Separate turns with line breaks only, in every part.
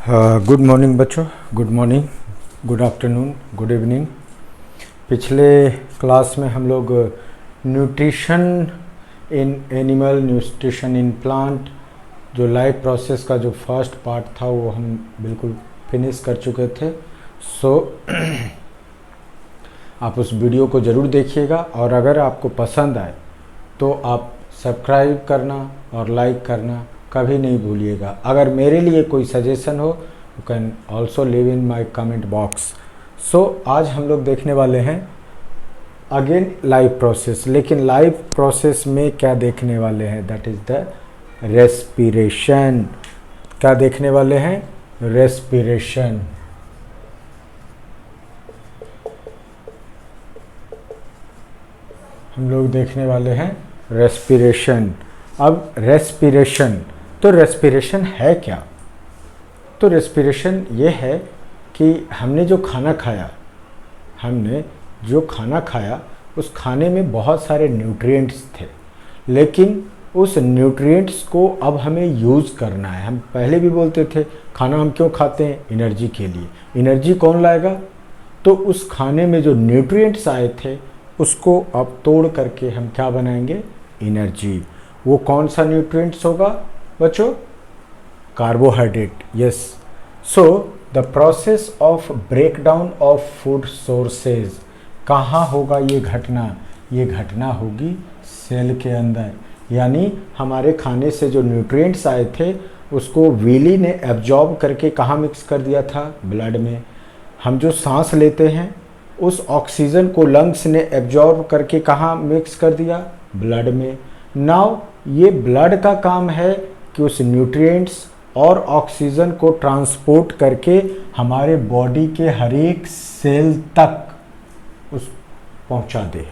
Good morning बच्चों, good morning, good afternoon, good evening. पिछले class में हम लोग nutrition in animal, nutrition in plant, जो लाइफ प्रोसेस का जो फर्स्ट पार्ट था वो हम बिल्कुल फिनिश कर चुके थे। आप उस वीडियो को ज़रूर देखिएगा और अगर आपको पसंद आए तो आप सब्सक्राइब करना और लाइक करना कभी नहीं भूलिएगा। अगर मेरे लिए कोई सजेशन हो you can also leave in my comment box. आज हम लोग देखने वाले हैं अगेन लाइफ प्रोसेस, लेकिन लाइफ प्रोसेस में क्या देखने वाले हैं, दैट इज़ द रेस्पिरेशन। क्या देखने वाले हैं? रेस्पिरेशन। हम लोग देखने वाले हैं रेस्पिरेशन। अब रेस्पिरेशन, तो रेस्पिरेशन है क्या? तो रेस्पिरेशन ये है कि हमने जो खाना खाया उस खाने में बहुत सारे न्यूट्रिएंट्स थे, लेकिन उस न्यूट्रिएंट्स को अब हमें यूज़ करना है। हम पहले भी बोलते थे खाना हम क्यों खाते हैं? एनर्जी के लिए। एनर्जी कौन लाएगा? तो उस खाने में जो न्यूट्रिएंट्स आए थे उसको अब तोड़ करके हम क्या बनाएंगे? एनर्जी। वो कौन सा न्यूट्रिएंट्स होगा बच्चों? Carbohydrate. Yes. So the process of breakdown of food sources, कहाँ होगा ये घटना? ये घटना होगी सेल के अंदर। यानी हमारे खाने से जो न्यूट्रिएंट्स आए थे उसको विली ने एब्जॉर्ब करके कहाँ मिक्स कर दिया था? ब्लड में। हम जो सांस लेते हैं उस ऑक्सीजन को लंग्स ने एब्जॉर्ब करके कहाँ मिक्स कर दिया? ब्लड में। नाउ ये ब्लड का काम है कि उस न्यूट्रिएंट्स और ऑक्सीजन को ट्रांसपोर्ट करके हमारे बॉडी के हर एक सेल तक उस पहुंचा दे।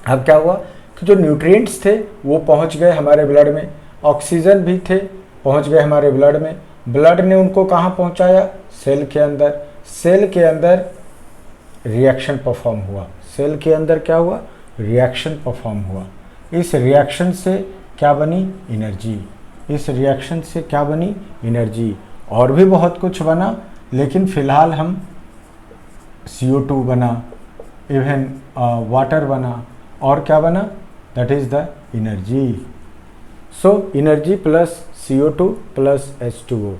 अब क्या हुआ कि जो न्यूट्रिएंट्स थे वो पहुंच गए हमारे ब्लड में, ऑक्सीजन भी थे पहुंच गए हमारे ब्लड में। ब्लड ने उनको कहाँ पहुंचाया? सेल के अंदर। सेल के अंदर रिएक्शन परफॉर्म हुआ। सेल के अंदर क्या हुआ? रिएक्शन परफॉर्म हुआ। इस रिएक्शन से क्या बनी? एनर्जी। इस रिएक्शन से क्या बनी? एनर्जी। और भी बहुत कुछ बना, लेकिन फिलहाल हम CO2 बना, इवन वाटर बना, और क्या बना? That is the energy. So energy plus CO2 plus H2O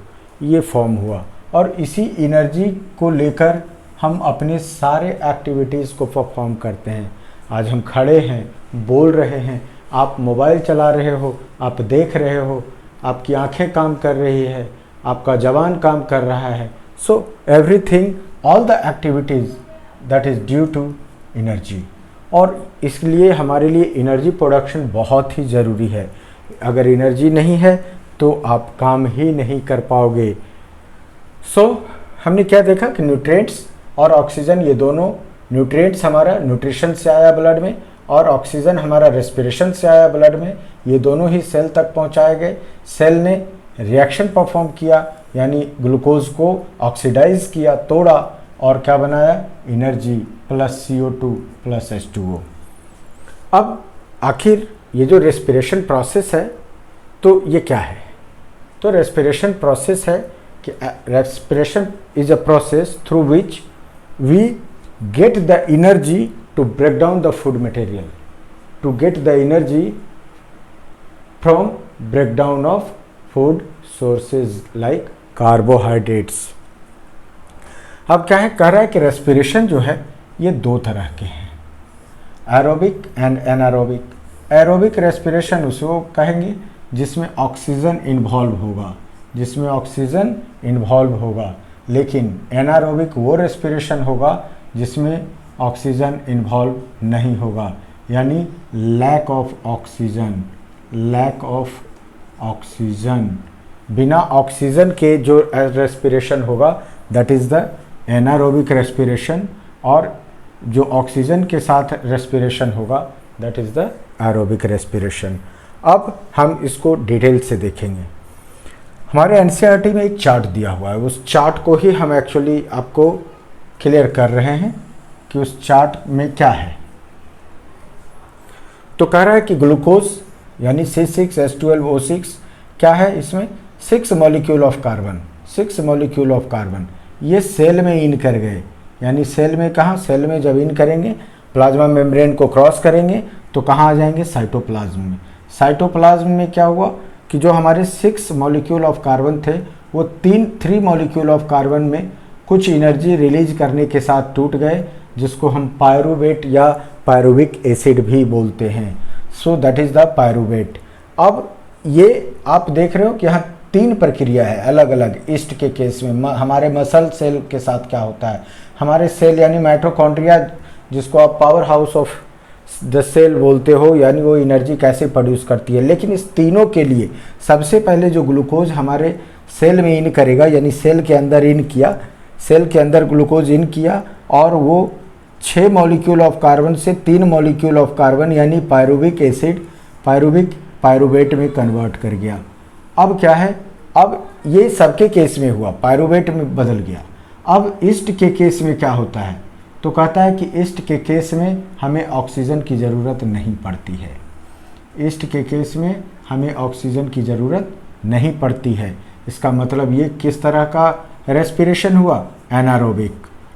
ये फॉर्म हुआ, और इसी एनर्जी को लेकर हम अपने सारे एक्टिविटीज़ को परफॉर्म करते हैं। आज हम खड़े हैं, बोल रहे हैं, आप मोबाइल चला रहे हो, आप देख रहे हो, आपकी आंखें काम कर रही है, आपका जबान काम कर रहा है। So everything, all the activities that is due to energy. और इसलिए हमारे लिए एनर्जी प्रोडक्शन बहुत ही ज़रूरी है। अगर एनर्जी नहीं है तो आप काम ही नहीं कर पाओगे। हमने क्या देखा कि न्यूट्रिएंट्स और ऑक्सीजन, ये दोनों, न्यूट्रिएंट्स हमारा न्यूट्रिशन से आया ब्लड में और ऑक्सीजन हमारा रेस्पिरेशन से आया ब्लड में। ये दोनों ही सेल तक पहुंचाए गए। सेल ने रिएक्शन परफॉर्म किया, यानी ग्लूकोज को ऑक्सीडाइज किया, तोड़ा, और क्या बनाया? Energy plus CO2 plus H2O। अब आखिर ये जो रेस्पिरेशन प्रोसेस है तो ये क्या है? तो रेस्पिरेशन प्रोसेस है कि respiration is a process through which we get the energy to break down the food material, to get the energy from breakdown of food sources like carbohydrates। अब क्या है, कह रहा है कि रेस्पिरेशन जो है ये दो तरह के हैं, aerobic and anaerobic. Aerobic respiration उसको कहेंगे जिसमें ऑक्सीजन इन्वॉल्व होगा, जिसमें ऑक्सीजन इन्वॉल्व होगा। लेकिन एनारोबिक वो रेस्पिरेशन होगा जिसमें ऑक्सीजन इन्वॉल्व नहीं होगा, यानी lack of oxygen. Lack of oxygen, बिना ऑक्सीजन के जो रेस्पिरेशन होगा that is the anaerobic respiration, और जो ऑक्सीजन के साथ रेस्पिरेशन होगा that is the aerobic respiration. अब हम इसको डिटेल से देखेंगे। हमारे NCERT में एक चार्ट दिया हुआ है, उस चार्ट को ही हम एक्चुअली आपको क्लियर कर रहे हैं कि उस चार्ट में क्या है। तो कह रहा है कि ग्लूकोज यानी C6H12O6 क्या है? इसमें 6 molecule of carbon, 6 molecule of carbon ये सेल में इन कर गए, यानी सेल में कहाँ, सेल में जब इन करेंगे प्लाज्मा मेम्ब्रेन को क्रॉस करेंगे तो कहाँ आ जाएंगे, साइटोप्लाज्म में। साइटोप्लाज्म में क्या हुआ कि जो हमारे 6 मॉलिक्यूल ऑफ कार्बन थे वो 3 मॉलिक्यूल ऑफ कार्बन में कुछ एनर्जी रिलीज करने के साथ टूट गए, जिसको हम पायरुवेट या पायरुविक एसिड भी बोलते हैं। So that is the pyruvate. अब ये आप देख रहे हो कि यहाँ 3 प्रक्रिया है अलग अलग। ईस्ट के केस में हमारे मसल सेल के साथ क्या होता है, हमारे सेल यानी माइटोकॉन्ड्रिया जिसको आप power house of the cell बोलते हो, यानी वो एनर्जी कैसे प्रोड्यूस करती है। लेकिन इस तीनों के लिए सबसे पहले जो ग्लूकोज हमारे सेल में इन करेगा, यानी सेल के अंदर इन किया, सेल के अंदर ग्लूकोज इन किया और वो 6 मॉलिक्यूल ऑफ कार्बन से 3 मॉलिक्यूल ऑफ कार्बन यानी पायरुविक एसिड पायरुवेट में कन्वर्ट कर गया। अब क्या है, अब ये सबके केस में हुआ, पायरुवेट में बदल गया। अब ईस्ट के केस में क्या होता है, तो कहता है कि ईस्ट के केस में हमें ऑक्सीजन की ज़रूरत नहीं पड़ती है। ईस्ट के केस में हमें ऑक्सीजन की ज़रूरत नहीं पड़ती है। इसका मतलब ये किस तरह का रेस्पिरेशन हुआ, एनारोबिक,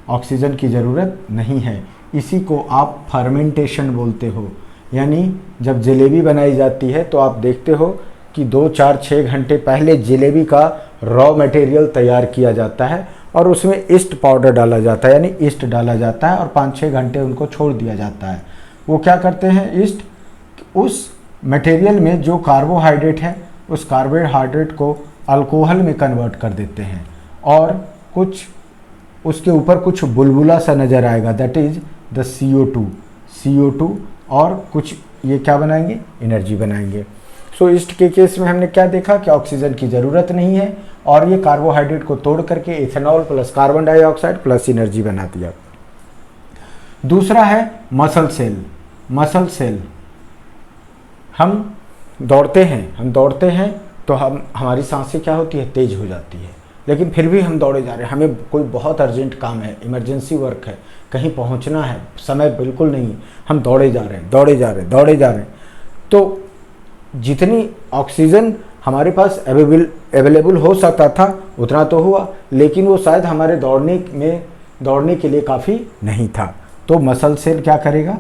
ऑक्सीजन की ज़रूरत नहीं है। इसी को आप फर्मेंटेशन बोलते हो। यानी जब जलेबी बनाई जाती है तो आप देखते हो कि 2, 4, 6 घंटे पहले जलेबी का रॉ मटेरियल तैयार किया जाता है और उसमें ईस्ट पाउडर डाला जाता है, यानी ईस्ट डाला जाता है और 5-6 घंटे उनको छोड़ दिया जाता है। वो क्या करते हैं, ईस्ट उस मटेरियल में जो कार्बोहाइड्रेट है उस कार्बोहाइड्रेट को अल्कोहल में कन्वर्ट कर देते हैं और कुछ उसके ऊपर कुछ बुलबुला सा नज़र आएगा, दैट इज़ द CO2 और कुछ ये क्या बनाएंगे, एनर्जी बनाएंगे। सो ईस्ट के केस में हमने क्या देखा कि ऑक्सीजन की ज़रूरत नहीं है और ये कार्बोहाइड्रेट को तोड़ करके ethanol plus carbon dioxide plus energy बना दिया। दूसरा है मसल सेल। हम दौड़ते हैं तो हमारी सांसें क्या होती है, तेज हो जाती है, लेकिन फिर भी हम दौड़े जा रहे हैं। हमें कोई बहुत अर्जेंट काम है, इमरजेंसी वर्क है, कहीं पहुंचना है, समय बिल्कुल नहीं, हम दौड़े जा रहे हैं। तो जितनी ऑक्सीजन हमारे पास अवेलेबल हो सकता था उतना तो हुआ, लेकिन वो शायद हमारे दौड़ने के लिए काफ़ी नहीं था। तो मसल सेल क्या करेगा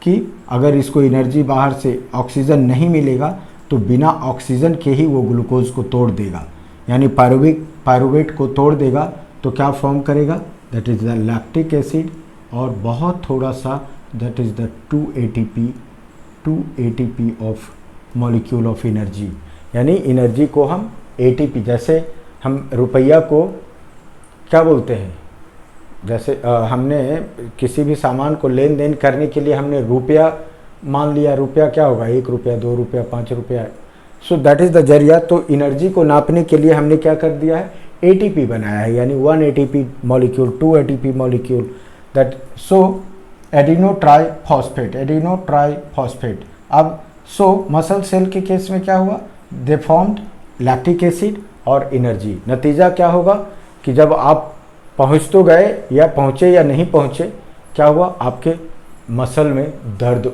कि अगर इसको एनर्जी बाहर से ऑक्सीजन नहीं मिलेगा तो बिना ऑक्सीजन के ही वो ग्लूकोज को तोड़ देगा, यानी पायरुवेट को तोड़ देगा। तो क्या फॉर्म करेगा, that is the lactic acid और बहुत थोड़ा सा that is the 2 ATP of molecule of energy. यानी एनर्जी को हम ATP, जैसे हम रुपया को क्या बोलते हैं, जैसे हमने किसी भी सामान को लेन देन करने के लिए हमने रुपया मान लिया, रुपया क्या होगा, 1 रुपया, 2 रुपया, 5 रुपया। सो दैट इज़ द जरिया। तो एनर्जी को नापने के लिए हमने क्या कर दिया है, ATP बनाया है, यानी 1 ATP molecule, 2 ATP molecule, that so adeno triphosphate. अब सो मसल सेल के केस में क्या हुआ, दे फॉर्म्ड लैक्टिक एसिड और एनर्जी। नतीजा क्या होगा कि जब आप पहुँच तो गए या पहुँचे या नहीं पहुँचे, क्या हुआ, आपके मसल में दर्द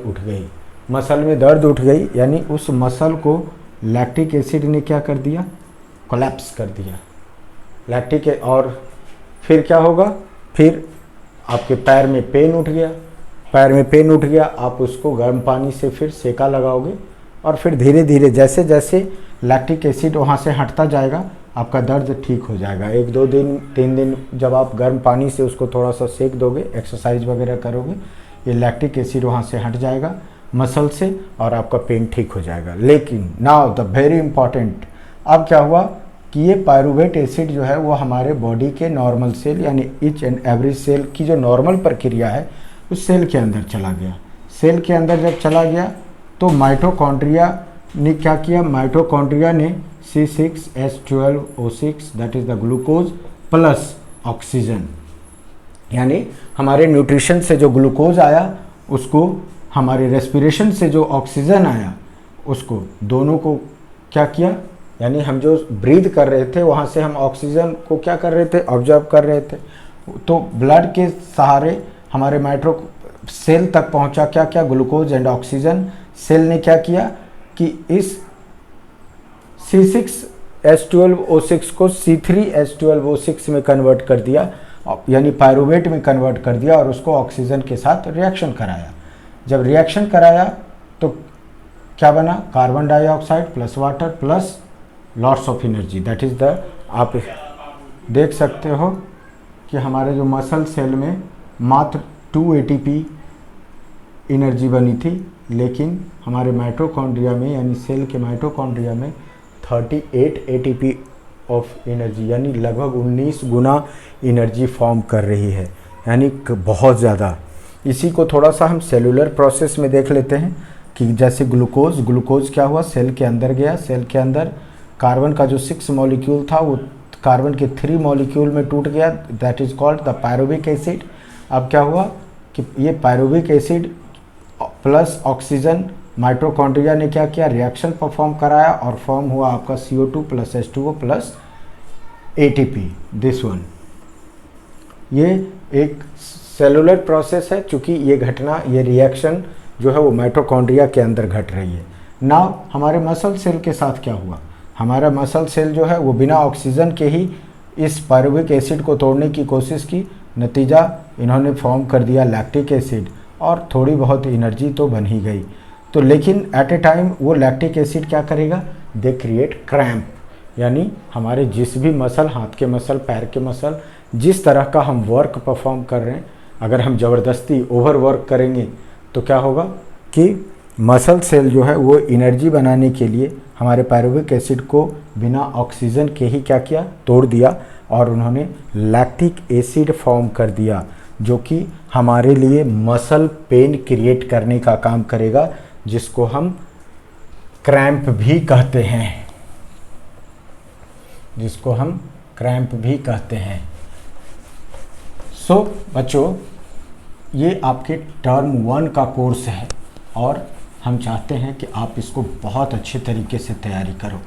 उठ गई, यानी उस मसल को लैक्टिक एसिड ने क्या कर दिया, कोलैप्स कर दिया लैक्टिक। और फिर क्या होगा, फिर आपके पैर में पेन उठ गया, आप उसको गर्म पानी से फिर सेका लगाओगे और फिर धीरे धीरे जैसे जैसे लैक्टिक एसिड वहाँ से हटता जाएगा आपका दर्द ठीक हो जाएगा। 1, 2 दिन, 3 दिन जब आप गर्म पानी से उसको थोड़ा सा सेक दोगे, एक्सरसाइज वगैरह करोगे, ये लैक्टिक एसिड वहाँ से हट जाएगा मसल से और आपका पेन ठीक हो जाएगा। लेकिन नाउ द वेरी इंपॉर्टेंट, अब क्या हुआ कि ये पायरुवेट एसिड जो है वो हमारे बॉडी के नॉर्मल सेल यानी ईच एंड एवरी सेल की जो नॉर्मल प्रक्रिया है उस सेल के अंदर चला गया। सेल के अंदर जब चला गया तो माइटोकॉन्ड्रिया ने क्या किया, माइटोकॉन्ड्रिया ने C6H12O6 that is the glucose plus oxygen, यानी हमारे न्यूट्रिशन से जो ग्लूकोज आया उसको, हमारे रेस्पिरेशन से जो ऑक्सीजन आया उसको, दोनों को क्या किया, यानी हम जो ब्रीथ कर रहे थे वहाँ से हम ऑक्सीजन को क्या कर रहे थे, ऑब्जर्व कर रहे थे। तो ब्लड के सहारे हमारे माइट्रो सेल तक पहुँचा क्या क्या, ग्लूकोज एंड ऑक्सीजन। सेल ने क्या किया कि इस H12O6 को C3H12O6 में कन्वर्ट कर दिया, यानी पायरुवेट में कन्वर्ट कर दिया और उसको ऑक्सीजन के साथ रिएक्शन कराया। जब रिएक्शन कराया तो क्या बना, carbon dioxide plus water plus lots of energy. That is the, आप देख सकते हो कि हमारे जो मसल सेल में मात्र 2 ATP एनर्जी बनी थी, लेकिन हमारे माइटोकॉन्ड्रिया में यानी सेल के माइटोकॉन्ड्रिया में 38 ATP ऑफ एनर्जी, यानी लगभग 19 गुना एनर्जी फॉर्म कर रही है, यानी बहुत ज़्यादा। इसी को थोड़ा सा हम सेलुलर प्रोसेस में देख लेते हैं कि जैसे ग्लूकोज क्या हुआ, सेल के अंदर गया, सेल के अंदर कार्बन का जो 6 मॉलिक्यूल था वो कार्बन के 3 मॉलिक्यूल में टूट गया, that is called the pyruvic acid. अब क्या हुआ कि ये pyruvic acid plus oxygen, mitochondria ने क्या किया, रिएक्शन परफॉर्म कराया और फॉर्म हुआ आपका CO2 plus H2O plus ATP, this one. ये एक सेलुलर प्रोसेस है, चूँकि ये घटना, ये रिएक्शन जो है वो माइटोकॉन्ड्रिया के अंदर घट रही है। नाउ हमारे मसल सेल के साथ क्या हुआ, हमारा मसल सेल जो है वो बिना ऑक्सीजन के ही इस पायरुविक एसिड को तोड़ने की कोशिश की, नतीजा इन्होंने फॉर्म कर दिया लैक्टिक एसिड और थोड़ी बहुत एनर्जी तो बन ही गई। तो लेकिन एट ए टाइम वो लैक्टिक एसिड क्या करेगा, दे क्रिएट क्रैम्प, यानी हमारे जिस भी मसल, हाथ के मसल, पैर के मसल, जिस तरह का हम वर्क परफॉर्म कर रहे हैं, अगर हम ज़बरदस्ती ओवर वर्क करेंगे तो क्या होगा कि मसल सेल जो है वो एनर्जी बनाने के लिए हमारे पायरुविक एसिड को बिना ऑक्सीजन के ही क्या किया, तोड़ दिया और उन्होंने लैक्टिक एसिड फॉर्म कर दिया, जो कि हमारे लिए मसल पेन क्रिएट करने का काम करेगा, जिसको हम क्रैम्प भी कहते हैं, जिसको हम क्रैम्प भी कहते हैं। सो बच्चों, ये आपके टर्म 1 का कोर्स है और हम चाहते हैं कि आप इसको बहुत अच्छे तरीके से तैयारी करो,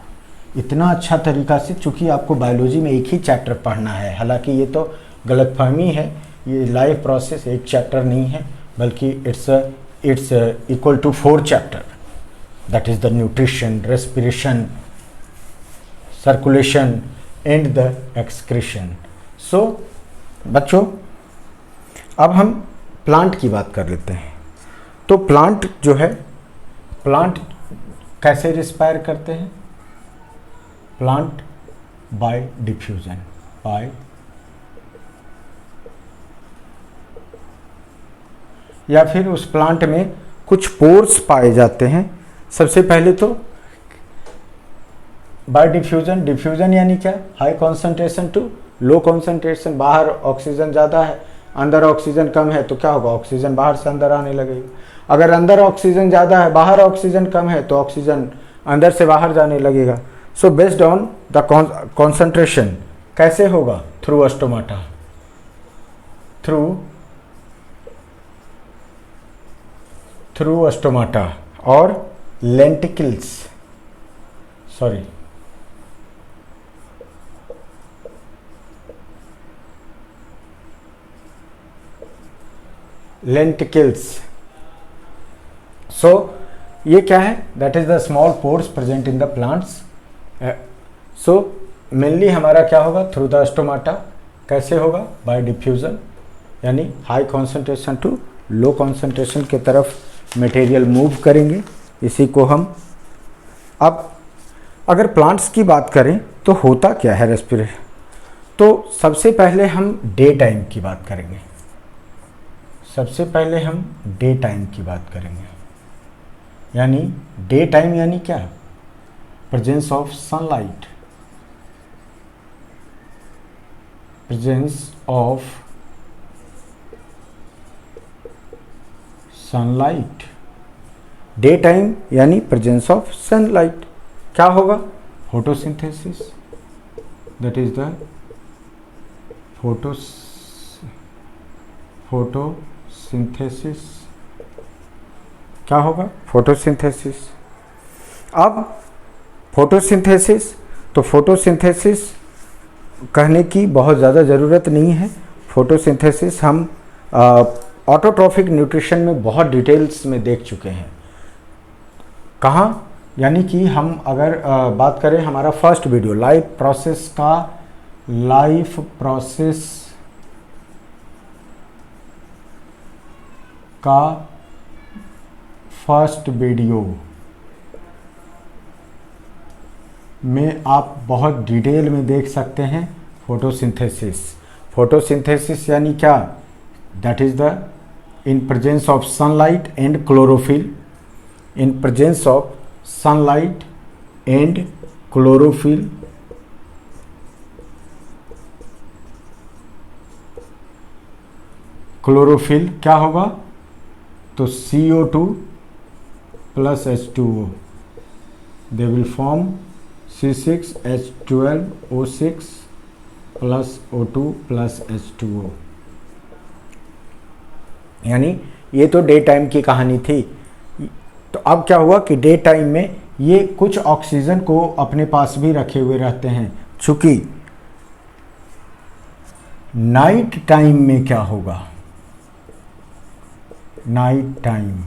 इतना अच्छा तरीका से, चूँकि आपको बायोलॉजी में एक ही चैप्टर पढ़ना है। हालांकि ये तो गलतफहमी है, ये लाइव प्रोसेस एक चैप्टर नहीं है, बल्कि it's equal to 4 chapter, that is the nutrition, respiration, circulation and the excretion. So बच्चों, अब हम प्लांट की बात कर लेते हैं। तो प्लांट जो है, प्लांट कैसे रिस्पायर करते हैं, प्लांट बाय डिफ्यूजन, बाय या फिर उस प्लांट में कुछ पोर्स पाए जाते हैं। सबसे पहले तो बाय डिफ्यूजन, डिफ्यूजन यानी क्या, high concentration to low concentration, बाहर ऑक्सीजन ज़्यादा है, अंदर ऑक्सीजन कम है, तो क्या होगा, ऑक्सीजन बाहर से अंदर आने लगेगी। अगर अंदर ऑक्सीजन ज़्यादा है, बाहर ऑक्सीजन कम है, तो ऑक्सीजन अंदर से बाहर जाने लगेगा। So based on the concentration कैसे होगा, थ्रू स्टोमाटा, थ्रू स्टोमाटा और लेंटिकल्स, सॉरी लेंटिकल्स। सो ये क्या है, that is the small pores present in the plants. So mainly हमारा क्या होगा, थ्रू द स्टोमाटा। कैसे होगा, बाय डिफ्यूजन, यानी high concentration to low concentration के तरफ मटेरियल मूव करेंगे। इसी को हम, अब अगर प्लांट्स की बात करें तो होता क्या है रेस्पिरेशन, तो सबसे पहले हम डे टाइम की बात करेंगे। सबसे पहले हम डे टाइम की बात करेंगे, यानी डे टाइम यानी क्या, presence of sunlight, presence of sunlight. Day time यानी प्रेजेंस ऑफ सनलाइट, क्या होगा, photosynthesis, that is the photosynthesis. क्या होगा, फोटोसिंथेसिस। अब फोटोसिंथेसिस, तो फोटोसिंथेसिस कहने की बहुत ज़्यादा ज़रूरत नहीं है। फोटोसिंथेसिस हम ऑटोट्रॉफिक न्यूट्रिशन में बहुत डिटेल्स में देख चुके हैं। कहाँ, यानी कि हम अगर बात करें हमारा फर्स्ट वीडियो लाइफ प्रोसेस का फर्स्ट वीडियो में आप बहुत डिटेल में देख सकते हैं फोटोसिंथेसिस यानी क्या, that is the in presence of sunlight and chlorophyll, in presence of sunlight and chlorophyll chlorophyll क्या होगा, तो CO2 plus H2O, they will form C6H12O6 plus O2 plus H2O। यानी ये तो डे टाइम की कहानी थी। तो अब क्या हुआ कि डे टाइम में ये कुछ ऑक्सीजन को अपने पास भी रखे हुए रहते हैं। चूंकि नाइट टाइम में क्या होगा, नाइट टाइम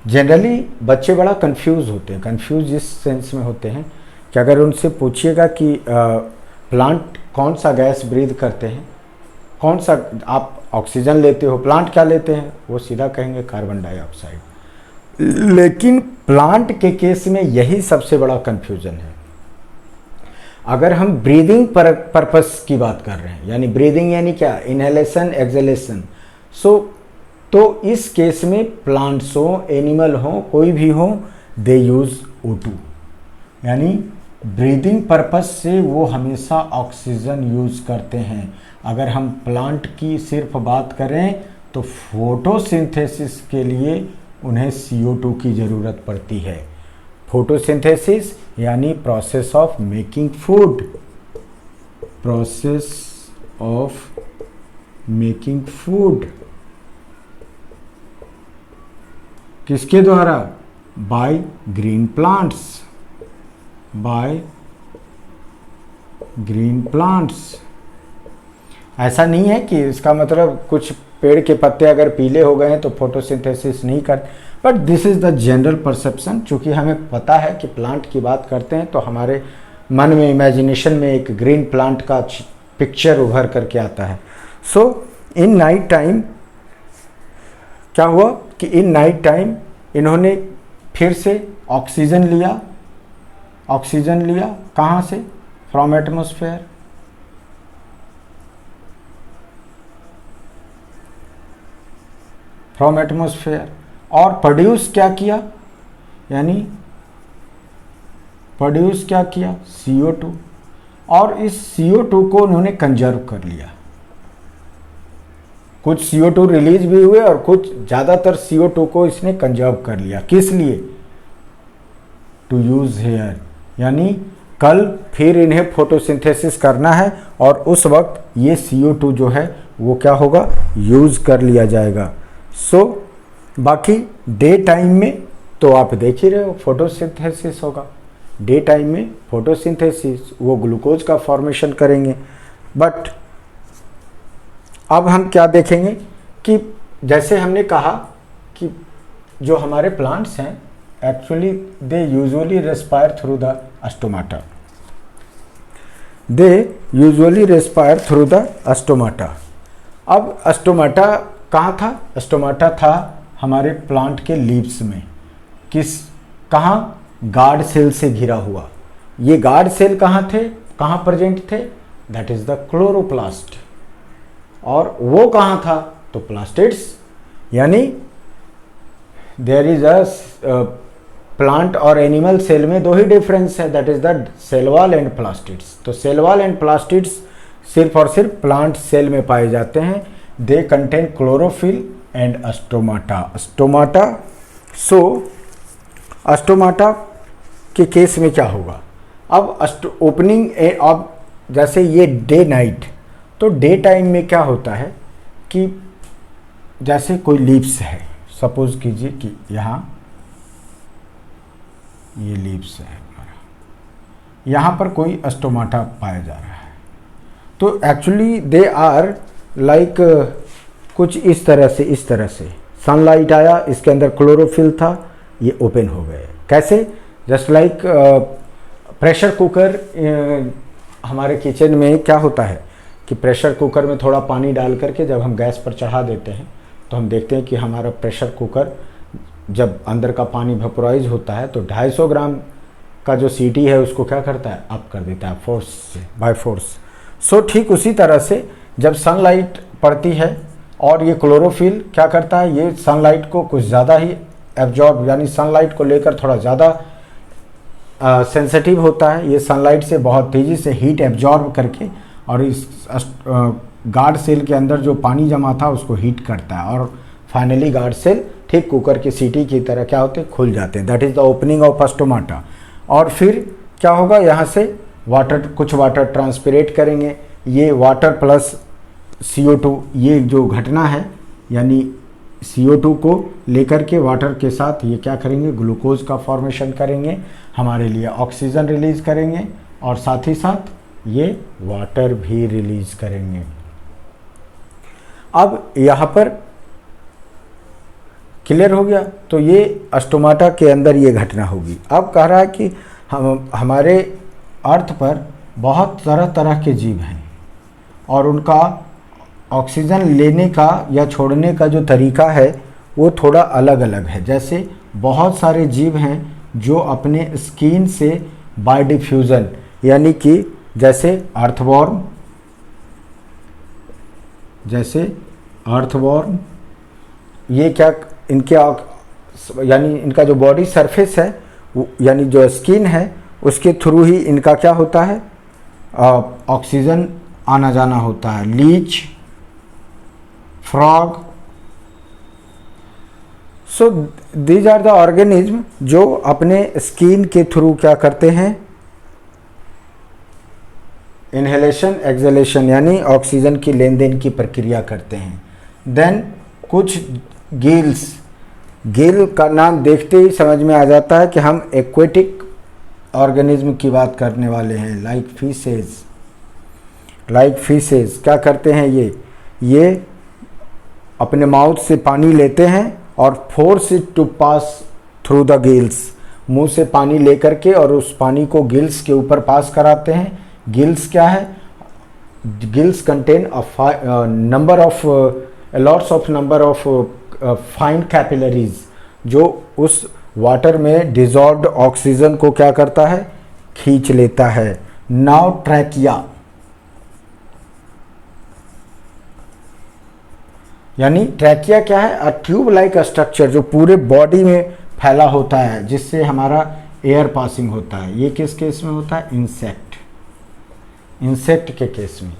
जनरली बच्चे बड़ा कंफ्यूज होते हैं। कंफ्यूज इस सेंस में होते हैं कि अगर उनसे पूछिएगा कि प्लांट कौन सा गैस ब्रीथ करते हैं, कौन सा आप ऑक्सीजन लेते हो, प्लांट क्या लेते हैं, वो सीधा कहेंगे कार्बन डाइऑक्साइड। लेकिन प्लांट के केस में यही सबसे बड़ा कंफ्यूजन है। अगर हम ब्रीदिंग पर्पस की बात कर रहे हैं, यानी ब्रीदिंग यानी क्या, इनहेलेशन एक्सहेलेशन, तो इस केस में प्लांट्स हो, एनिमल हो, कोई भी हो, दे यूज O2। यानी ब्रीदिंग पर्पस से वो हमेशा ऑक्सीजन यूज करते हैं। अगर हम प्लांट की सिर्फ बात करें तो फोटोसिंथेसिस के लिए उन्हें CO2 की ज़रूरत पड़ती है। फोटोसिंथेसिस यानी process of making food, process of making food किसके द्वारा, by green plants, by green plants. ऐसा नहीं है कि इसका मतलब कुछ पेड़ के पत्ते अगर पीले हो गए हैं तो फोटोसिंथेसिस नहीं करते, but this is the general perception. चूँकि हमें पता है कि प्लांट की बात करते हैं तो हमारे मन में, इमेजिनेशन में एक ग्रीन प्लांट का पिक्चर उभर करके आता है। सो इन नाइट टाइम क्या हुआ कि इन नाइट टाइम इन्होंने फिर से ऑक्सीजन लिया कहाँ से, फ्रॉम एटमॉस्फेयर, और प्रोड्यूस क्या किया, यानी प्रोड्यूस क्या किया, CO2, और इस CO2 को उन्होंने कंजर्व कर लिया। कुछ CO2 रिलीज भी हुए और कुछ ज़्यादातर CO2 को इसने कंजर्व कर लिया। किस लिए, टू यूज़ हेयर, यानी कल फिर इन्हें फोटोसिंथेसिस करना है और उस वक्त ये CO2 जो है वो क्या होगा, यूज़ कर लिया जाएगा। सो बाकी डे टाइम में तो आप देख ही रहे हो फोटोसिंथेसिस होगा। डे टाइम में फोटोसिंथेसिस, वो ग्लूकोज का फॉर्मेशन करेंगे। बट अब हम क्या देखेंगे कि जैसे हमने कहा कि जो हमारे प्लांट्स हैं actually they usually respire through the stomata, अब स्टोमाटा कहाँ था, स्टोमाटा था हमारे प्लांट के लीव्स में। कहाँ, गार्ड सेल से घिरा हुआ। ये गार्ड सेल कहाँ थे, कहाँ प्रेजेंट थे, दैट इज द क्लोरोप्लास्ट। और वो कहाँ था, तो प्लास्टिड्स। यानी देयर इज अ प्लांट और एनिमल सेल में दो ही डिफरेंस है, that is the cell wall and plastids. तो सेल वॉल एंड प्लास्टिड्स सिर्फ और सिर्फ प्लांट सेल में पाए जाते हैं। They contain chlorophyll and stomata. So stomata के केस में क्या होगा, अब ओपनिंग अब जैसे ये डे नाइट, तो डे टाइम में क्या होता है कि जैसे कोई लीव्स है, सपोज कीजिए कि यहाँ ये लीव्स है, यहाँ पर कोई स्टोमाटा पाया जा रहा है। तो एक्चुअली दे आर लाइक कुछ इस तरह से सनलाइट आया, इसके अंदर क्लोरोफिल था, ये ओपन हो गए। कैसे? Just like pressure cooker. हमारे किचन में क्या होता है कि प्रेशर कुकर में थोड़ा पानी डाल करके जब हम गैस पर चढ़ा देते हैं तो हम देखते हैं कि हमारा प्रेशर कुकर जब अंदर का पानी वेपोराइज होता है तो 250 ग्राम का जो सीटी है उसको क्या करता है, अप कर देता है फोर्स से, बाय फोर्स। सो ठीक उसी तरह से जब सनलाइट पड़ती है और ये क्लोरोफिल क्या करता है, ये सनलाइट को कुछ ज़्यादा ही एब्जॉर्ब, यानी सनलाइट को लेकर थोड़ा ज़्यादा सेंसिटिव होता है। ये सनलाइट से बहुत तेज़ी से हीट एब्जॉर्ब करके और इस गार्ड सेल के अंदर जो पानी जमा था उसको हीट करता है और फाइनली गार्ड सेल ठीक कुकर की सीटी की तरह क्या होते हैं, खुल जाते हैं। That is the opening of stomata. और फिर क्या होगा, यहाँ से कुछ वाटर ट्रांसपिरेट करेंगे। ये वाटर प्लस CO2 ये जो घटना है, यानी CO2 को लेकर के वाटर के साथ ये क्या करेंगे, ग्लूकोज का फॉर्मेशन करेंगे, हमारे लिए ऑक्सीजन रिलीज करेंगे और साथ ही साथ ये वाटर भी रिलीज करेंगे। अब यहाँ पर क्लियर हो गया। तो ये स्टोमाटा के अंदर ये घटना होगी। अब कह रहा है कि हमारे अर्थ पर बहुत तरह तरह के जीव हैं और उनका ऑक्सीजन लेने का या छोड़ने का जो तरीका है वो थोड़ा अलग अलग है। जैसे बहुत सारे जीव हैं जो अपने स्किन से बाय डिफ्यूज़न, यानी कि जैसे अर्थवॉर्म, ये क्या इनके यानी इनका जो बॉडी सरफेस है यानी जो स्किन है उसके थ्रू ही इनका क्या होता है, ऑक्सीजन आना जाना होता है। Leech, frog, so these are the organism जो अपने स्किन के थ्रू क्या करते हैं, इनहेलेशन एक्सहेलेशन यानी ऑक्सीजन की लेन देन की प्रक्रिया करते हैं। देन कुछ गिल का नाम देखते ही समझ में आ जाता है कि हम एक्वेटिक ऑर्गेनिज्म की बात करने वाले हैं। लाइक फिशेज क्या करते हैं, ये अपने माउथ से पानी लेते हैं और force it to pass through the gills, मुंह से पानी लेकर के और उस पानी को गिल्स के ऊपर पास कराते हैं। गिल्स क्या है, gills contain lots of number of fine capillaries जो उस वाटर में डिजॉल्व्ड ऑक्सीजन को क्या करता है, खींच लेता है। नाउ ट्रैकिया, यानी ट्रैकिया क्या है, अ ट्यूब लाइक स्ट्रक्चर जो पूरे बॉडी में फैला होता है जिससे हमारा एयर पासिंग होता है। ये किस केस में होता है, इंसेक्ट के केस में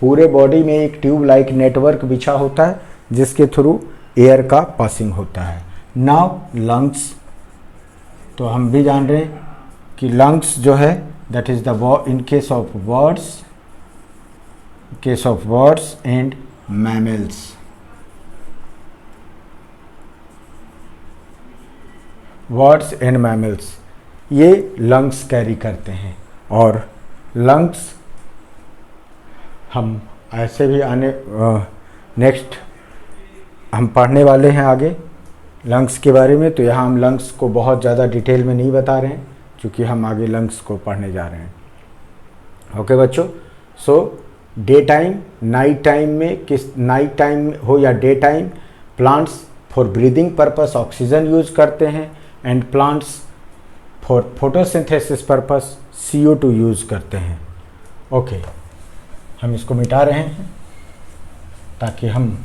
पूरे बॉडी में एक ट्यूब लाइक नेटवर्क बिछा होता है जिसके थ्रू एयर का पासिंग होता है। नाउ लंग्स, तो हम भी जान रहे हैं कि लंग्स जो है that is the in case of birds and mammals. Birds and mammals ये लंग्स कैरी करते हैं और लंग्स हम ऐसे भी नेक्स्ट हम पढ़ने वाले हैं आगे लंग्स के बारे में। तो यहाँ हम लंग्स को बहुत ज़्यादा डिटेल में नहीं बता रहे हैं क्योंकि हम आगे लंग्स को पढ़ने जा रहे हैं। ओके बच्चों, सो डे टाइम, नाइट टाइम में, नाइट टाइम हो या day time, plants for breathing purpose oxygen use करते हैं and plants for photosynthesis purpose CO2 use करते हैं। ओके, हम इसको मिटा रहे हैं ताकि हम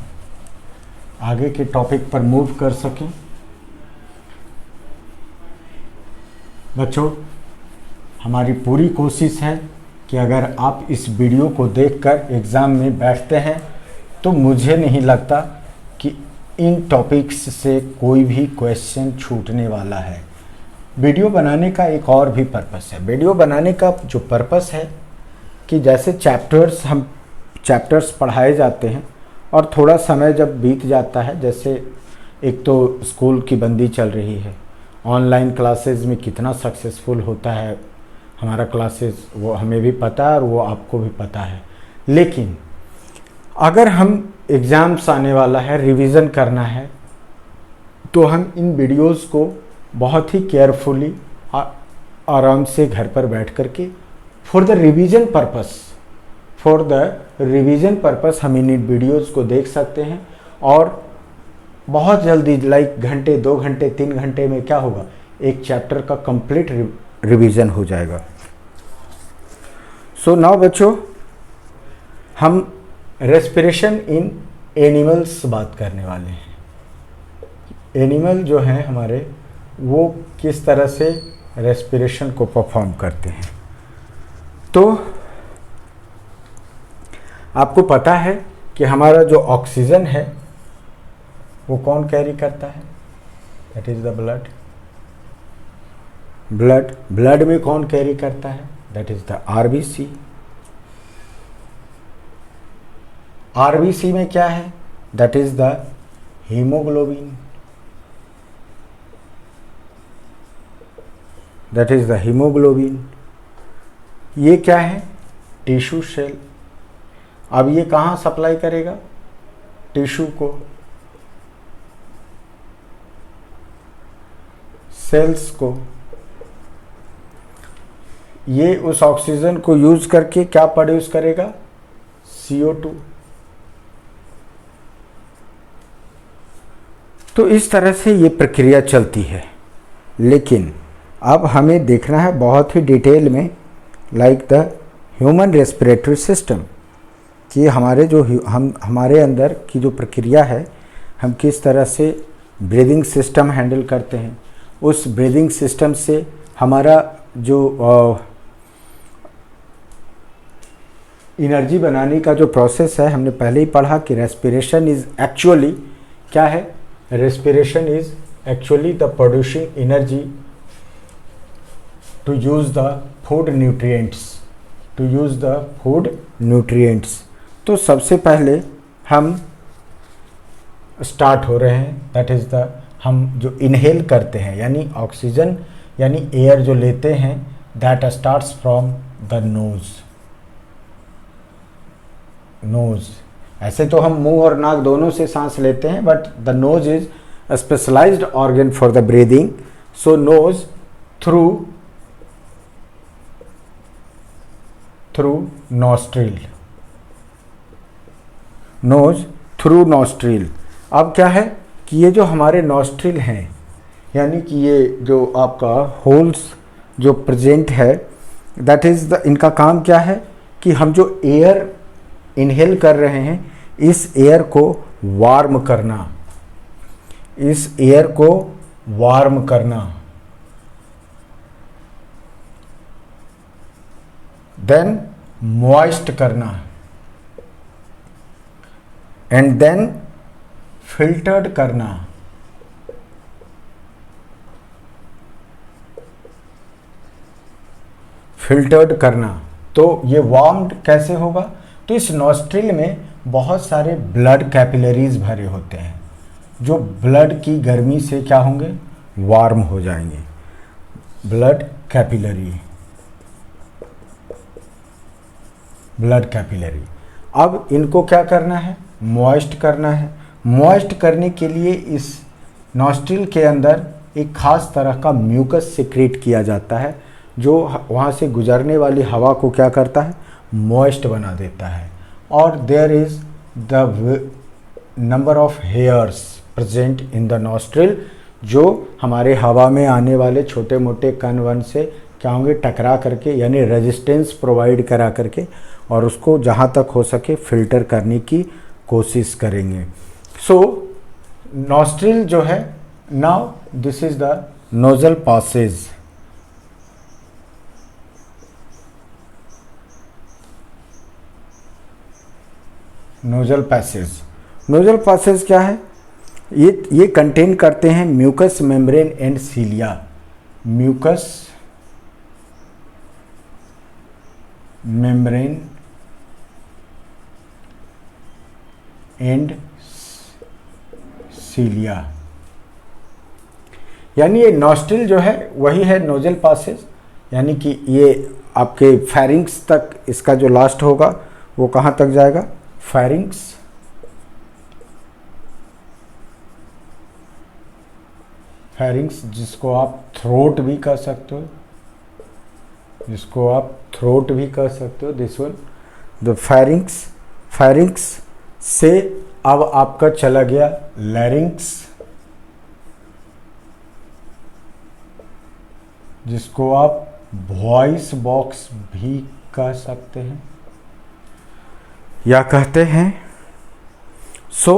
आगे के टॉपिक पर मूव कर सकें। बच्चों, हमारी पूरी कोशिश है कि अगर आप इस वीडियो को देखकर एग्ज़ाम में बैठते हैं तो मुझे नहीं लगता कि इन टॉपिक्स से कोई भी क्वेश्चन छूटने वाला है। वीडियो बनाने का एक और भी पर्पस है। वीडियो बनाने का जो पर्पस है कि जैसे चैप्टर्स पढ़ाए जाते हैं और थोड़ा समय जब बीत जाता है, जैसे एक तो स्कूल की बंदी चल रही है, ऑनलाइन क्लासेस में कितना सक्सेसफुल होता है हमारा क्लासेस, वो हमें भी पता है और वो आपको भी पता है। लेकिन अगर हम एग्ज़ाम्स आने वाला है, रिवीजन करना है, तो हम इन वीडियोस को बहुत ही केयरफुली आराम से घर पर बैठ कर के फॉर द रिवीजन पर्पस हम इन वीडियोज़ को देख सकते हैं और बहुत जल्दी लाइक घंटे 2 घंटे 3 घंटे में क्या होगा, एक चैप्टर का कंप्लीट रिवीजन हो जाएगा। सो नाउ बच्चों, हम रेस्पिरेशन इन एनिमल्स बात करने वाले हैं। एनिमल जो हैं हमारे, वो किस तरह से रेस्पिरेशन को परफॉर्म करते हैं। तो आपको पता है कि हमारा जो ऑक्सीजन है वो कौन कैरी करता है, दैट इज द ब्लड में कौन कैरी करता है, दैट इज द आरबीसी में क्या है, दैट इज द हीमोग्लोबिन। ये क्या है, टिश्यू सेल। अब ये कहाँ सप्लाई करेगा, टिश्यू को, सेल्स को। ये उस ऑक्सीजन को यूज करके क्या प्रोड्यूस करेगा, CO2। तो इस तरह से ये प्रक्रिया चलती है। लेकिन अब हमें देखना है बहुत ही डिटेल में, like the human respiratory system, कि हमारे अंदर की जो प्रक्रिया है, हम किस तरह से ब्रीदिंग सिस्टम हैंडल करते हैं। उस ब्रीदिंग सिस्टम से हमारा जो एनर्जी बनाने का जो प्रोसेस है, हमने पहले ही पढ़ा कि रेस्पिरेशन इज एक्चुअली क्या है, respiration is actually the producing energy to use the food nutrients. तो सबसे पहले हम स्टार्ट हो रहे हैं, दैट इज द, हम जो इनहेल करते हैं यानी ऑक्सीजन यानी एयर जो लेते हैं, that starts from the nose. ऐसे तो हम मुंह और नाक दोनों से सांस लेते हैं, but the nose is a specialized organ for the breathing. So nose through nostril। अब क्या है कि ये जो हमारे नॉस्ट्रिल हैं, यानी कि ये जो आपका होल्स जो प्रेजेंट है, दैट इज द, इनका काम क्या है कि हम जो एयर इनहेल कर रहे हैं, इस एयर को वार्म करना, देन मॉइस्ट करना, एंड देन फिल्टर्ड करना। तो ये वार्म्ड कैसे होगा, तो इस नॉस्ट्रिल में बहुत सारे ब्लड कैपिलरीज भरे होते हैं, जो ब्लड की गर्मी से क्या होंगे, वार्म हो जाएंगे। Blood capillary. अब इनको क्या करना है, मॉइस्ट करना है। मॉइस्ट करने के लिए इस नॉस्ट्रिल के अंदर एक खास तरह का म्यूकस सिक्रेट किया जाता है, जो वहाँ से गुजरने वाली हवा को क्या करता है, मॉइस्ट बना देता है। और there is the number of hairs present in the nostril, जो हमारे हवा में आने वाले छोटे मोटे कण वन से क्या होंगे, टकरा करके, यानी रेजिस्टेंस प्रोवाइड करा करके, और उसको जहाँ तक हो सके फिल्टर करने की कोशिश करेंगे। सो नॉस्ट्रिल जो है, now this is the nasal passage. Nasal passage क्या है, ये कंटेन करते हैं mucus membrane and cilia. Mucus membrane and cilia, यानी ये नॉस्ट्रिल जो है वही है नोजल पासेज, यानी कि ये आपके फेरिंग्स तक इसका जो लास्ट होगा वो कहाँ तक जाएगा, फेरिंग्स, जिसको आप थ्रोट भी कह सकते हो, this one the pharynx. Pharynx से अब आपका चला गया लैरिंग्स, जिसको आप वॉइस बॉक्स भी कह सकते हैं या कहते हैं। सो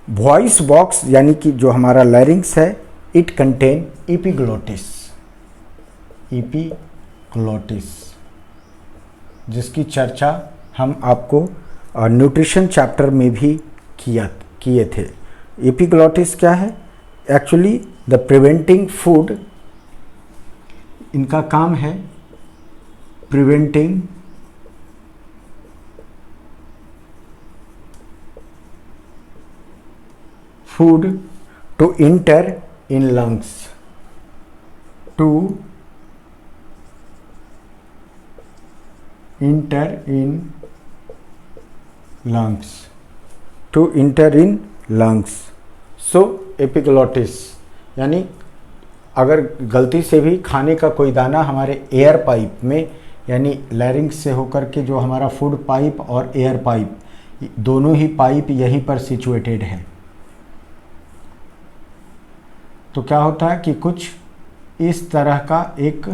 वॉइस बॉक्स यानी कि जो हमारा लैरिंग्स है, इट कंटेन एपिग्लोटिस, जिसकी चर्चा हम आपको न्यूट्रिशन चैप्टर में भी किए थे। एपिग्लोटिस क्या है? एक्चुअली द प्रिवेंटिंग फूड, इनका काम है preventing food to enter in lungs, to enter in lungs, to enter in lungs। So epiglottis यानी अगर गलती से भी खाने का कोई दाना हमारे एयर पाइप में यानी लैरिंग्स से होकर के जो हमारा फूड पाइप और एयर पाइप, दोनों ही पाइप यहीं पर सिचुएटेड है, तो क्या होता है कि कुछ इस तरह का एक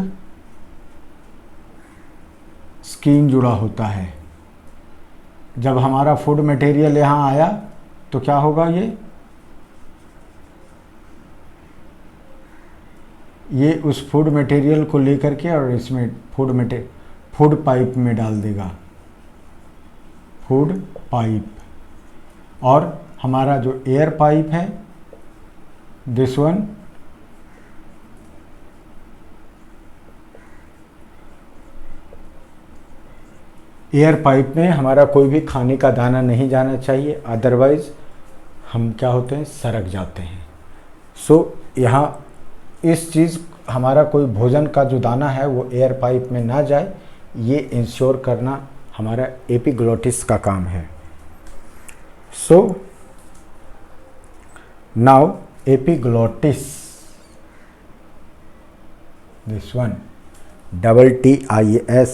स्किन जुड़ा होता है। जब हमारा फूड मटेरियल यहाँ आया तो क्या होगा, ये उस फूड मटेरियल को लेकर के और इसमें फूड पाइप में डाल देगा, फूड पाइप। और हमारा जो एयर पाइप है, दिस वन, एयर पाइप में हमारा कोई भी खाने का दाना नहीं जाना चाहिए, अदरवाइज हम क्या होते हैं, सरक जाते हैं। सो यहाँ इस चीज़, हमारा कोई भोजन का जो दाना है वो एयर पाइप में ना जाए, ये इंश्योर करना हमारा एपिग्लोटिस का काम है। So now epiglottis, this one, TISGLOTTIS,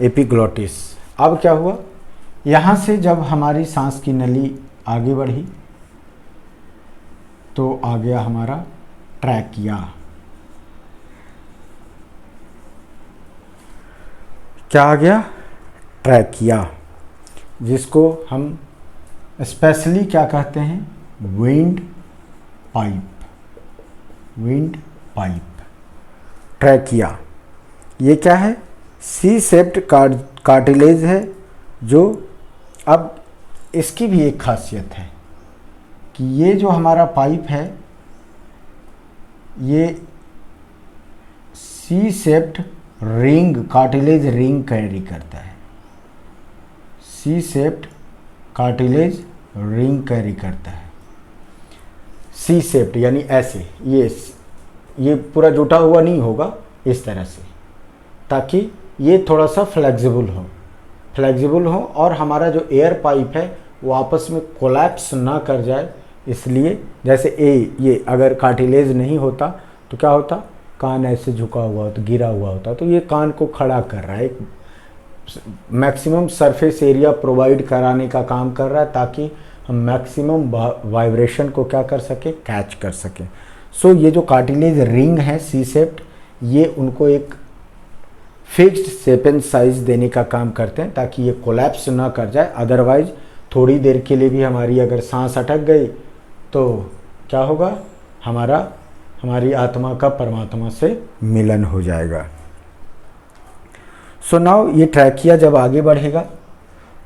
epiglottis. अब क्या हुआ, यहाँ से जब हमारी सांस की नली आगे बढ़ी तो आ गया हमारा ट्रैकिया। क्या आ गया? ट्रैकिया, जिसको हम स्पेशली क्या कहते हैं, विंड पाइप, ट्रैकिया। ये क्या है? सी सेप्ट कार्टिलेज है, जो अब इसकी भी एक खासियत है कि ये जो हमारा पाइप है ये सी सेप्ट रिंग, कार्टिलेज रिंग कैरी करता है, सी सेप्ट कार्टिलेज रिंग कैरी करता है। सी सेप्ट यानी ऐसे, ये पूरा जुटा हुआ नहीं होगा, इस तरह से, ताकि ये थोड़ा सा फ्लेक्सिबल हो और हमारा जो एयर पाइप है वो आपस में कोलैप्स ना कर जाए। इसलिए जैसे ये अगर कार्टिलेज नहीं होता तो क्या होता, कान ऐसे झुका हुआ होता, गिरा हुआ होता, तो ये कान को खड़ा कर रहा है, मैक्सिमम सरफेस एरिया प्रोवाइड कराने का काम कर रहा है, ताकि हम मैक्सिमम वाइब्रेशन को क्या कर सके, कैच कर सके। सो ये जो कार्टिलेज रिंग है सी सेप्ट, ये उनको एक फिक्स्ड शेप एंड साइज देने का काम करते हैं, ताकि ये कोलैप्स ना कर जाए। अदरवाइज थोड़ी देर के लिए भी हमारी अगर सांस अटक गई तो क्या होगा, हमारी आत्मा का परमात्मा से मिलन हो जाएगा। सो नाउ ये ट्रैकिया जब आगे बढ़ेगा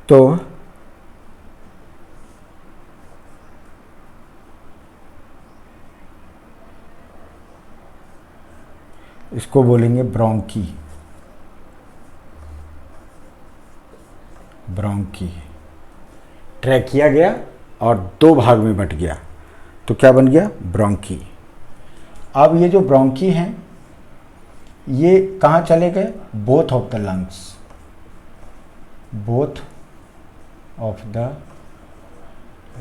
तो इसको बोलेंगे ब्रोंकी, ट्रैकिया गया और दो भाग में बट गया, तो क्या बन गया, ब्रोंकी। अब ये जो ब्रोंकी हैं ये कहाँ चले गए, both of the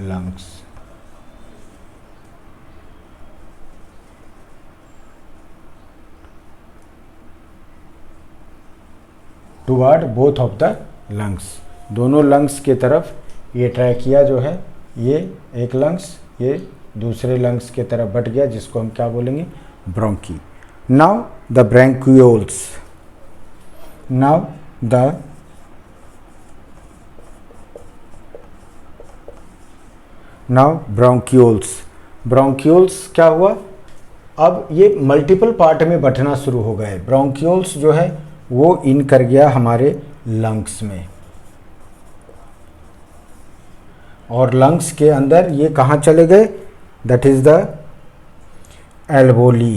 lungs. Toward both of the lungs, दोनों लंग्स की तरफ ये ट्रैकिया जो है ये एक लंग्स ये दूसरे लंग्स की तरफ बढ़ गया, जिसको हम क्या बोलेंगे, bronchi. Now the bronchioles. Now bronchioles. Bronchioles क्या हुआ, अब ये मल्टीपल पार्ट में बंटना शुरू हो गए. ब्रोंक्यूल्स जो है वो इन कर गया हमारे लंग्स में, और लंग्स के अंदर ये कहाँ चले गए, दैट इज द एल्वोली.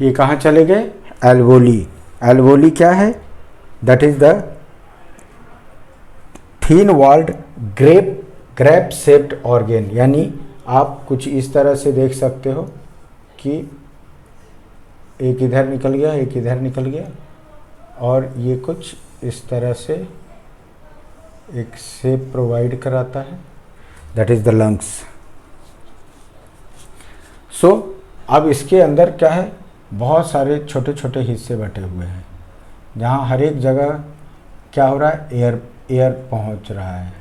ये कहाँ चले गए, एल्वोली. एल्वोली क्या है, that is the thin walled grape shaped organ. यानी आप कुछ इस तरह से देख सकते हो कि एक इधर निकल गया एक इधर निकल गया, और ये कुछ इस तरह से एक शेप प्रोवाइड कराता है, दैट इज द लंग्स. सो अब इसके अंदर क्या है, बहुत सारे छोटे छोटे हिस्से बटे हुए हैं, जहाँ हर एक जगह क्या हो रहा है, एयर पहुँच रहा है.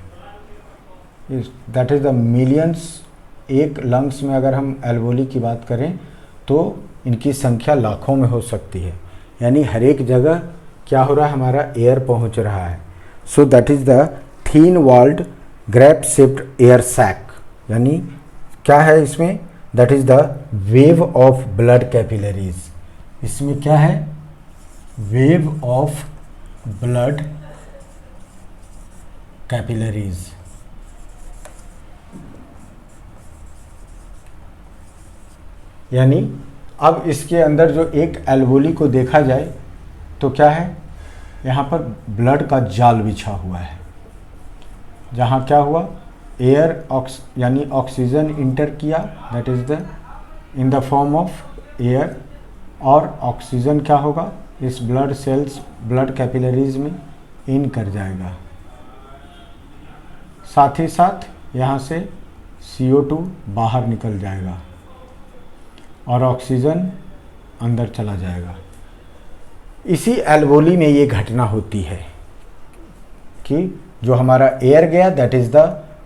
That is the millions. एक लंग्स में अगर हम एल्वोली की बात करें तो इनकी संख्या लाखों में हो सकती है. यानी हर एक जगह क्या हो रहा है, हमारा एयर पहुंच रहा है. So that is the thin walled grape shaped air sac. यानी क्या है इसमें, that is the web of blood capillaries. इसमें क्या है, वेव ऑफ ब्लड कैपिलरीज. यानी अब इसके अंदर जो एक एल्वोली को देखा जाए तो क्या है, यहाँ पर ब्लड का जाल बिछा हुआ है, जहाँ क्या हुआ, यानी ऑक्सीजन इंटर किया, that is the in the form of air, और ऑक्सीजन क्या होगा, इस ब्लड सेल्स ब्लड कैपिलरीज में इन कर जाएगा. साथ ही साथ यहाँ से CO2 बाहर निकल जाएगा और ऑक्सीजन अंदर चला जाएगा. इसी एल्वोली में ये घटना होती है कि जो हमारा एयर गया, that is the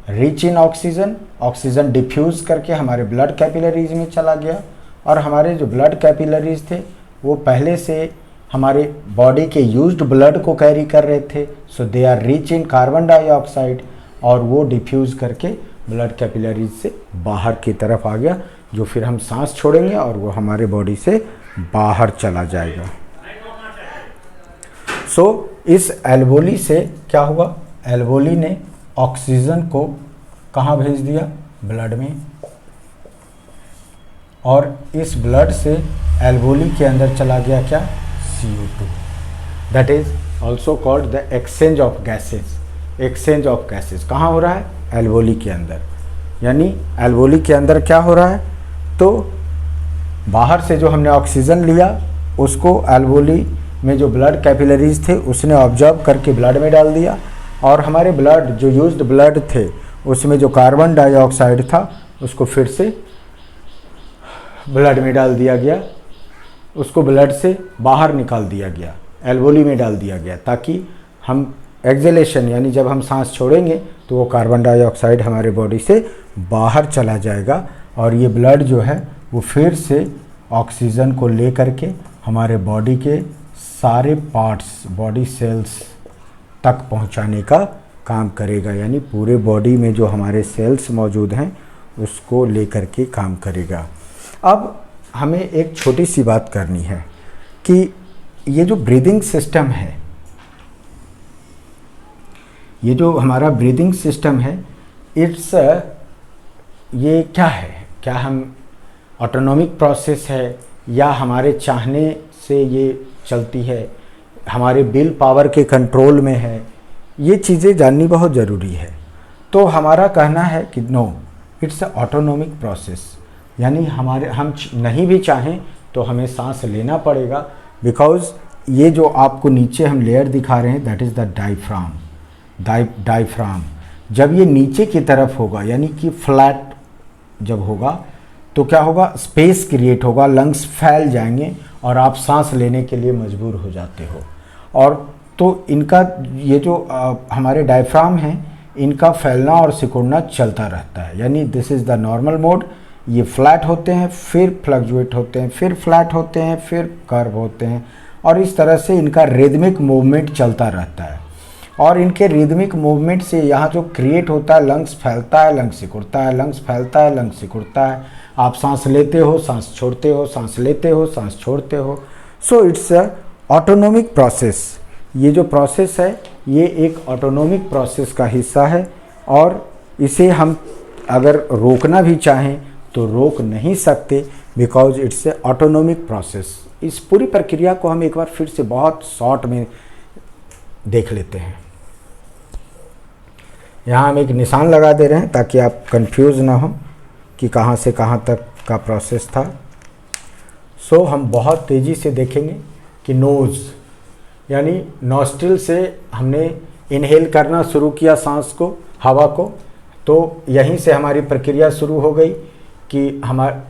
rich in oxygen, oxygen diffuse करके हमारे ब्लड कैपिलरीज में चला गया, और हमारे जो ब्लड कैपिलरीज थे वो पहले से हमारे बॉडी के यूज्ड ब्लड को कैरी कर रहे थे. So they are rich in carbon dioxide, और वो डिफ्यूज़ करके ब्लड कैपिलरीज से बाहर की तरफ आ गया, जो फिर हम सांस छोड़ेंगे और वो हमारे बॉडी से बाहर चला जाएगा. सो इस एल्वोली से क्या हुआ, एल्वोली ने ऑक्सीजन को कहाँ भेज दिया, ब्लड में, और इस ब्लड से एल्वोली के अंदर चला गया क्या, CO2. That is also called the exchange of gases. Exchange of gases कहाँ हो रहा है, एल्वोली के अंदर. यानी एल्वोली के अंदर क्या हो रहा है, तो बाहर से जो हमने ऑक्सीजन लिया उसको एल्वोली में जो ब्लड कैपिलरीज थे उसने ऑब्जर्व करके ब्लड में डाल दिया, और हमारे ब्लड जो यूज्ड ब्लड थे उसमें जो कार्बन डाइऑक्साइड था उसको फिर से ब्लड में डाल दिया गया, उसको ब्लड से बाहर निकाल दिया गया, एल्वोली में डाल दिया गया, ताकि हम एक्सहेलेशन यानी जब हम सांस छोड़ेंगे तो वो कार्बन डाइऑक्साइड हमारे बॉडी से बाहर चला जाएगा, और ये ब्लड जो है वो फिर से ऑक्सीजन को ले करके हमारे बॉडी के सारे पार्ट्स, बॉडी सेल्स तक पहुंचाने का काम करेगा. यानी पूरे बॉडी में जो हमारे सेल्स मौजूद हैं उसको लेकर के काम करेगा. अब हमें एक छोटी सी बात करनी है कि ये जो ब्रीदिंग सिस्टम है, ये जो हमारा ब्रीदिंग सिस्टम है, इट्स ये क्या है, क्या हम ऑटोनॉमिक प्रोसेस है या हमारे चाहने से ये चलती है, हमारे विल पावर के कंट्रोल में है, ये चीज़ें जाननी बहुत ज़रूरी है. तो हमारा कहना है कि no, it's a autonomic process. यानी हम नहीं भी चाहें तो हमें सांस लेना पड़ेगा, बिकॉज ये जो आपको नीचे हम लेयर दिखा रहे हैं that is the diaphragm. Diaphragm जब ये नीचे की तरफ होगा यानी कि फ्लैट जब होगा तो क्या होगा, स्पेस क्रिएट होगा, लंग्स फैल जाएंगे और आप सांस लेने के लिए मजबूर हो जाते हो। और तो इनका ये जो हमारे डायफ्राम हैं इनका फैलना और सिकुड़ना चलता रहता है, यानी this is the normal mode. ये फ्लैट होते हैं, फिर फ्लक्चुएट होते हैं, फिर फ्लैट होते हैं, फिर कर्व होते हैं, और इस तरह से इनका रिदमिक मूवमेंट चलता रहता है। और इनके रिदमिक मूवमेंट से यहाँ जो क्रिएट होता है, लंग्स फैलता है, लंग्स सिकुड़ता है, लंग्स फैलता है, लंग्स सिकुड़ता है, आप सांस लेते हो, सांस छोड़ते हो, सांस लेते हो, सांस छोड़ते हो। So it's a autonomic process. ये जो प्रोसेस है ये एक ऑटोनोमिक प्रोसेस का हिस्सा है, और इसे हम अगर रोकना भी चाहें तो रोक नहीं सकते, because it's a autonomic process. इस पूरी प्रक्रिया को हम एक बार फिर से बहुत शॉर्ट में देख लेते हैं। यहाँ हम एक निशान लगा दे रहे हैं ताकि आप कंफ्यूज ना हो कि कहाँ से कहाँ तक का प्रोसेस था। सो हम बहुत तेज़ी से देखेंगे कि नोज़ यानी नॉस्ट्रिल से हमने इनहेल करना शुरू किया सांस को, हवा को, तो यहीं से हमारी प्रक्रिया शुरू हो गई कि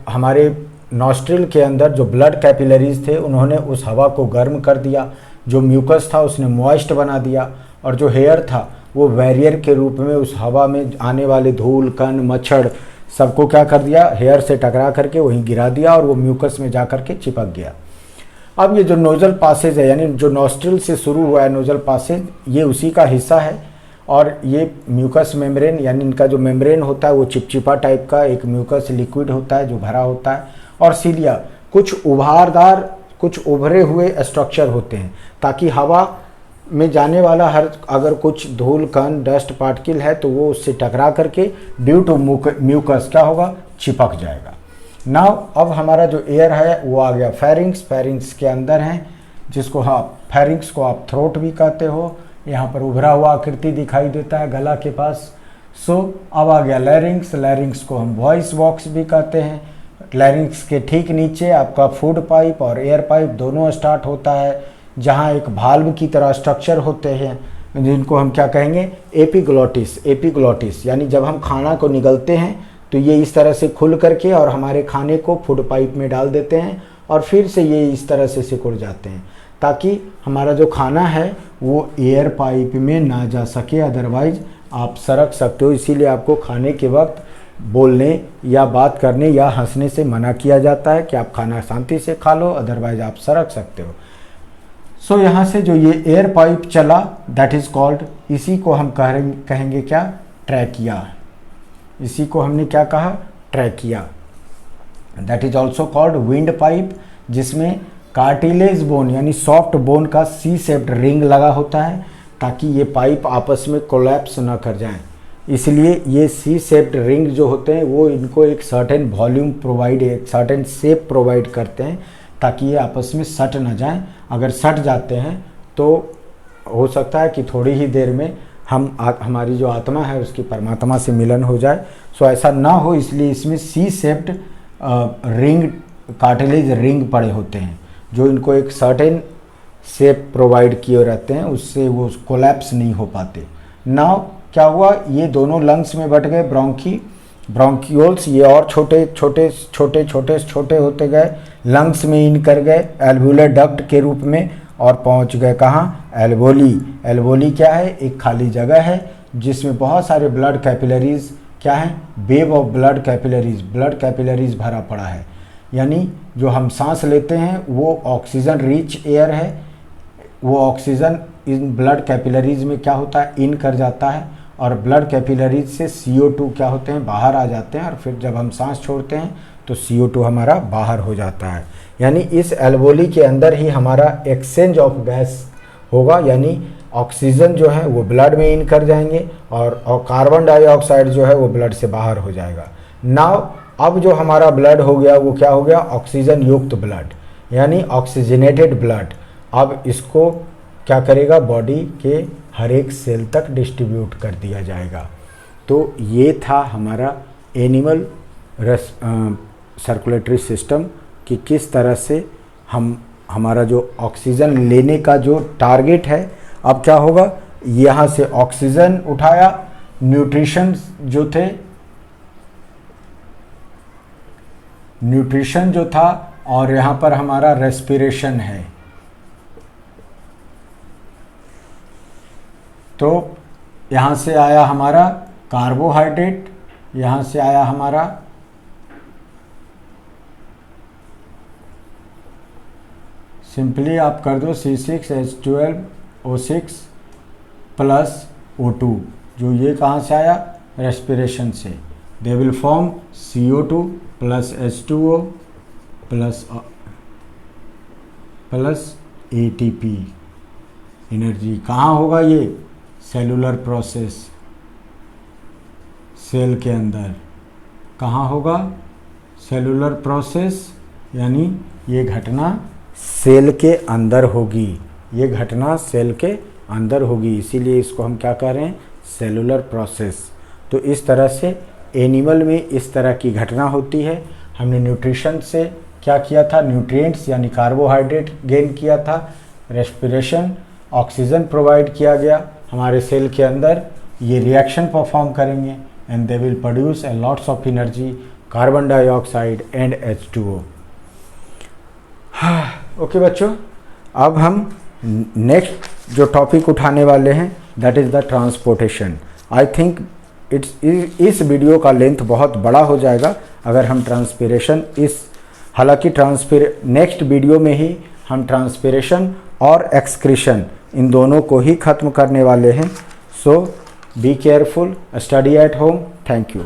हमारे नॉस्ट्रिल के अंदर जो ब्लड कैपिलरीज थे उन्होंने उस हवा को गर्म कर दिया, जो म्यूकस था उसने मॉइस्ट बना दिया, और जो हेयर था वो बैरियर के रूप में उस हवा में आने वाले धूल कण मच्छर सबको क्या कर दिया, हेयर से टकरा करके वहीं गिरा दिया और वो म्यूकस में जा कर के चिपक गया। अब ये जो नोजल पासेज है यानी जो नॉस्ट्रिल से शुरू हुआ है नोजल पासेज, ये उसी का हिस्सा है, और ये म्यूकस मेम्ब्रेन यानी इनका जो मेम्ब्रेन होता है वो चिपचिपा टाइप का एक म्यूकस लिक्विड होता है जो भरा होता है, और सीलिया कुछ उभारदार कुछ उभरे हुए स्ट्रक्चर होते हैं ताकि हवा में जाने वाला हर अगर कुछ धूल कण डस्ट पार्टिकल है तो वो उससे टकरा करके ड्यू टू म्यूकस क्या होगा, चिपक जाएगा। नाउ अब हमारा जो एयर है वो आ गया फेरिंग्स। फेरिंग्स के अंदर हैं जिसको फेरिंग्स को आप थ्रोट भी कहते हो, यहाँ पर उभरा हुआ आकृति दिखाई देता है गला के पास। सो अब आ गया लैरिंग्स। लैरिंग्स को हम वॉइस बॉक्स भी कहते हैं। लैरिंग्स के ठीक नीचे आपका फूड पाइप और एयर पाइप दोनों स्टार्ट होता है, जहाँ एक भाल्व की तरह स्ट्रक्चर होते हैं जिनको हम क्या कहेंगे, एपिग्लॉटिस। एपिग्लॉटिस यानी जब हम खाना को निगलते हैं तो ये इस तरह से खुल करके और हमारे खाने को फूड पाइप में डाल देते हैं और फिर से ये इस तरह से सिकुड़ जाते हैं ताकि हमारा जो खाना है वो एयर पाइप में ना जा सके, अदरवाइज आप सरक सकते हो। इसीलिए आपको खाने के वक्त बोलने या बात करने या हंसने से मना किया जाता है कि आप खाना शांति से खा लो, अदरवाइज आप सरक सकते हो। सो यहाँ से जो ये एयर पाइप चला दैट इज़ कॉल्ड, इसी को हम कहेंगे क्या, ट्रैकिया। इसी को हमने क्या कहा, trachea. That is also called wind pipe, जिसमें कार्टिलेज बोन यानी सॉफ्ट बोन का सी शेप्ड रिंग लगा होता है ताकि ये पाइप आपस में कोलैप्स ना कर जाएं। इसलिए ये सी शेप्ड रिंग जो होते हैं वो इनको एक सर्टेन वॉल्यूम प्रोवाइड, एक सर्टेन शेप प्रोवाइड करते हैं ताकि ये आपस में सट ना जाएं। अगर सट जाते हैं तो हो सकता है कि थोड़ी ही देर में हमारी जो आत्मा है उसकी परमात्मा से मिलन हो जाए। सो ऐसा ना हो इसलिए इसमें C shaped ring, cartilage ring पड़े होते हैं जो इनको एक सर्टेन शेप प्रोवाइड किए रहते हैं, उससे वो कोलैप्स नहीं हो पाते। नाउ क्या हुआ, ये दोनों लंग्स में बट गए, ब्रोंकियोल्स ये और छोटे छोटे छोटे छोटे छोटे होते गए, लंग्स में इन कर गए एल्वुलर डक्ट के रूप में और पहुंच गए कहाँ, एल्वोली। एल्वोली क्या है, एक खाली जगह है जिसमें बहुत सारे ब्लड कैपिलरीज क्या है, वेव ऑफ ब्लड कैपिलरीज भरा पड़ा है। यानी जो हम सांस लेते हैं वो ऑक्सीजन रिच एयर है, वो ऑक्सीजन इन ब्लड कैपिलरीज में क्या होता है, इन कर जाता है और ब्लड कैपिलरीज से CO2 क्या होते हैं, बाहर आ जाते हैं, और फिर जब हम सांस छोड़ते हैं तो CO2 हमारा बाहर हो जाता है। यानी इस एल्वोली के अंदर ही हमारा एक्सचेंज ऑफ गैस होगा, यानी ऑक्सीजन जो है वो ब्लड में इन कर जाएंगे और कार्बन डाइऑक्साइड जो है वो ब्लड से बाहर हो जाएगा। नाउ अब जो हमारा ब्लड हो गया वो क्या हो गया, ऑक्सीजन युक्त ब्लड यानी ऑक्सीजनेटेड ब्लड। अब इसको क्या करेगा, बॉडी के हर एक सेल तक डिस्ट्रीब्यूट कर दिया जाएगा। तो ये था हमारा एनिमल सर्कुलेटरी सिस्टम कि किस तरह से हम हमारा जो ऑक्सीजन लेने का जो टारगेट है, अब क्या होगा, यहाँ से ऑक्सीजन उठाया, न्यूट्रिशन जो था, और यहाँ पर हमारा रेस्पिरेशन है। तो यहाँ से आया हमारा कार्बोहाइड्रेट, यहाँ से आया हमारा सिंपली आप कर दो C6H12O6 प्लस O2, जो ये कहाँ से आया, रेस्पिरेशन से। They will form CO2 plus H2O plus ATP। Energy कहाँ होगा, ये सेलुलर प्रोसेस, सेल के अंदर कहाँ होगा, सेलुलर प्रोसेस, यानी ये घटना सेल के अंदर होगी, ये घटना सेल के अंदर होगी, इसीलिए इसको हम क्या कह रहे हैं, सेलुलर प्रोसेस। तो इस तरह से एनिमल में इस तरह की घटना होती है। हमने न्यूट्रिशन से क्या किया था, न्यूट्रिएंट्स यानी कार्बोहाइड्रेट गेन किया था, रेस्पिरेशन, ऑक्सीजन प्रोवाइड किया गया हमारे सेल के अंदर, ये रिएक्शन परफॉर्म करेंगे and they will produce a lots of energy, carbon dioxide and H2O। Okay बच्चों, अब हम नेक्स्ट जो टॉपिक उठाने वाले हैं that is the transportation. I think इस वीडियो का लेंथ बहुत बड़ा हो जाएगा अगर हम ट्रांसपिरेशन हालांकि नेक्स्ट वीडियो में ही हम ट्रांसपिरेशन और एक्सक्रीशन इन दोनों को ही ख़त्म करने वाले हैं। So be careful, study at home. Thank you.